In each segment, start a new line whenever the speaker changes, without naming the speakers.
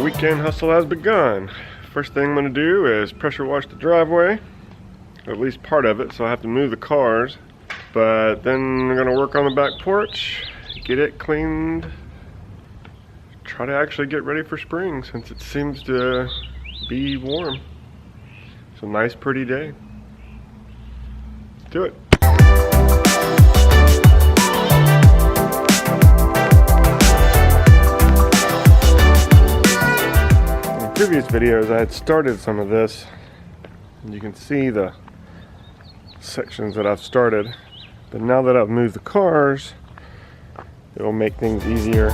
Weekend hustle has begun. First thing I'm going to do is pressure wash the driveway, or at least part of it, so I have to move the cars. But then I'm going to work on the back porch, get it cleaned, try to actually get ready for spring since it seems to be warm. It's a nice pretty day. Let's do it. Previous videos I had started some of this, and you can see the sections that I've started, but now that I've moved the cars, it will make things easier.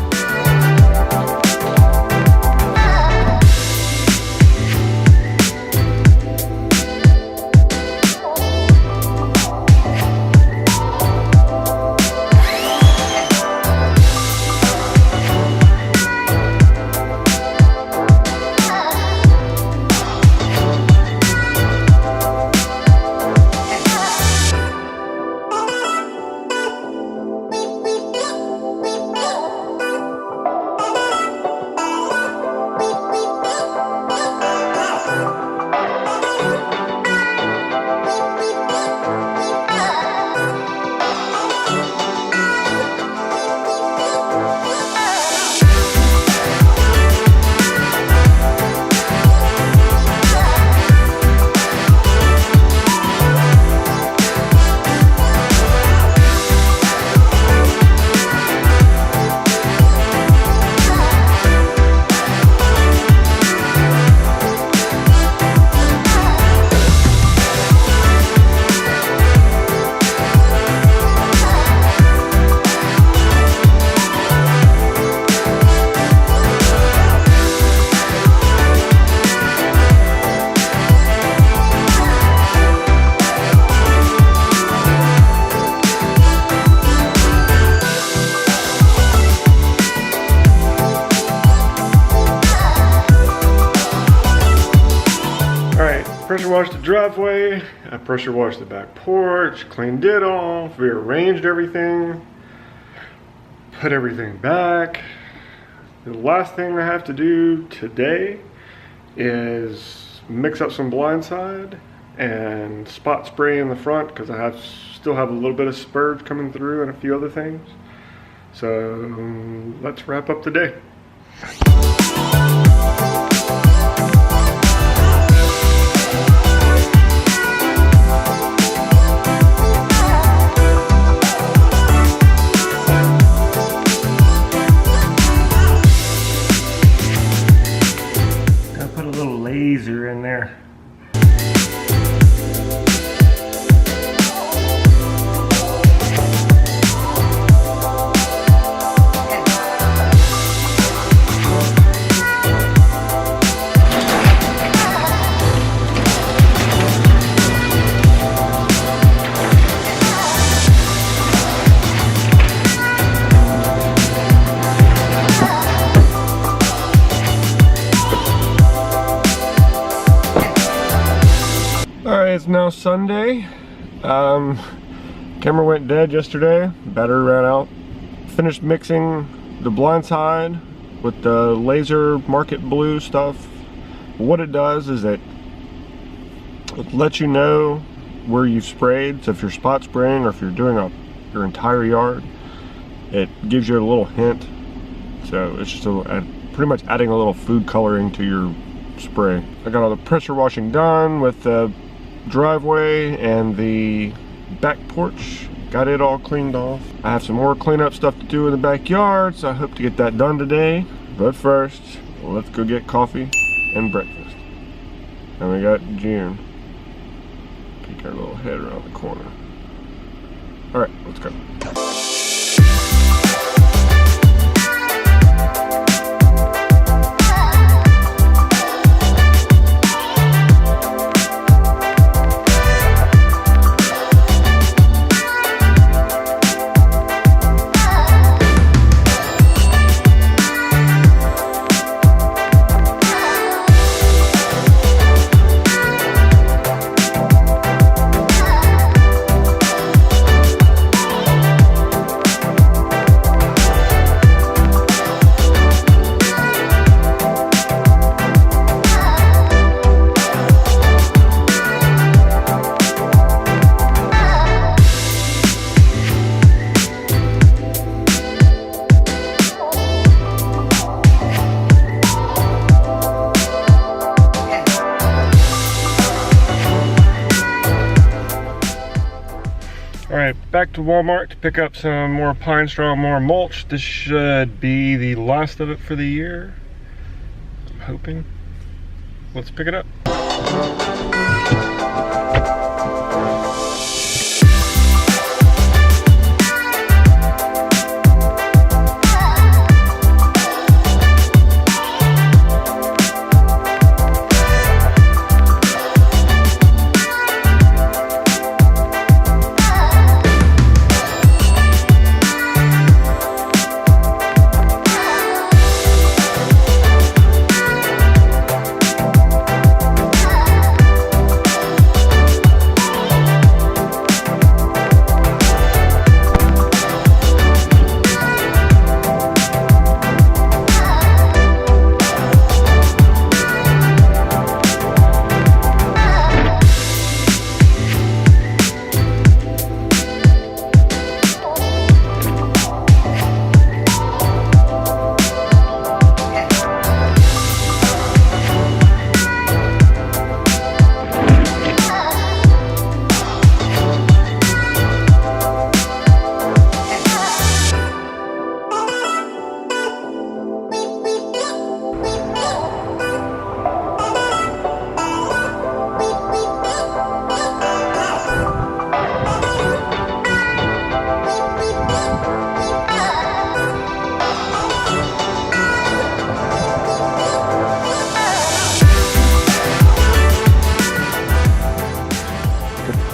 Pressure washed the driveway, I pressure washed the back porch, cleaned it off, rearranged everything, put everything back. The last thing I have to do today is mix up some blindside and spot spray in the front because I still have a little bit of spurge coming through and a few other things. So let's wrap up the day. Laser in there. It's now Sunday. Camera went dead yesterday, battery ran out. Finished mixing the blind side with the laser market blue stuff. What it does is it lets you know where you've sprayed. So if you're spot spraying or if you're doing your entire yard, it gives you a little hint. So it's just pretty much adding a little food coloring to your spray. I got all the pressure washing done with the driveway and the back porch. got it all cleaned off. I have some more cleanup stuff to do in the backyard, so I hope to get that done today. But first, let's go get coffee and breakfast. And we got June. Peek our little head around the corner. All right, let's go. Alright, back to Walmart to pick up some more pine straw, more mulch. This should be the last of it for the year, I'm hoping. Let's pick it up.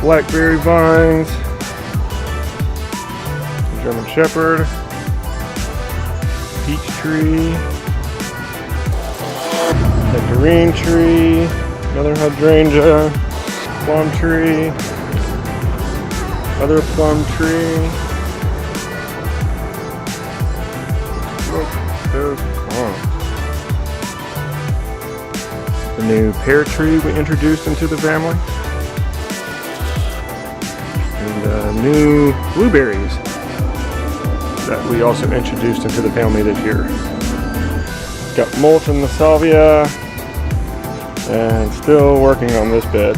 Blackberry vines, German Shepherd, peach tree, nectarine tree, another hydrangea, plum tree, other plum tree. Look, there's plum. The new pear tree we introduced into the family. And new blueberries that we also introduced into the family this year. Got mulch in the salvia and still working on this bed.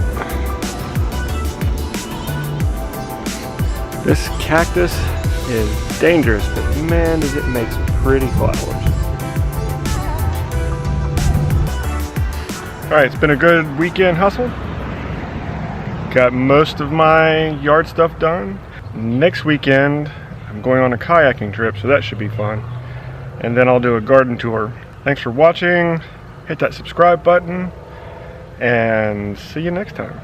This cactus is dangerous, but man does it make some pretty flowers. Alright, it's been a good weekend hustle. Got most of my yard stuff done. Next weekend, I'm going on a kayaking trip, so that should be fun. And then I'll do a garden tour. Thanks for watching. Hit that subscribe button, and see you next time.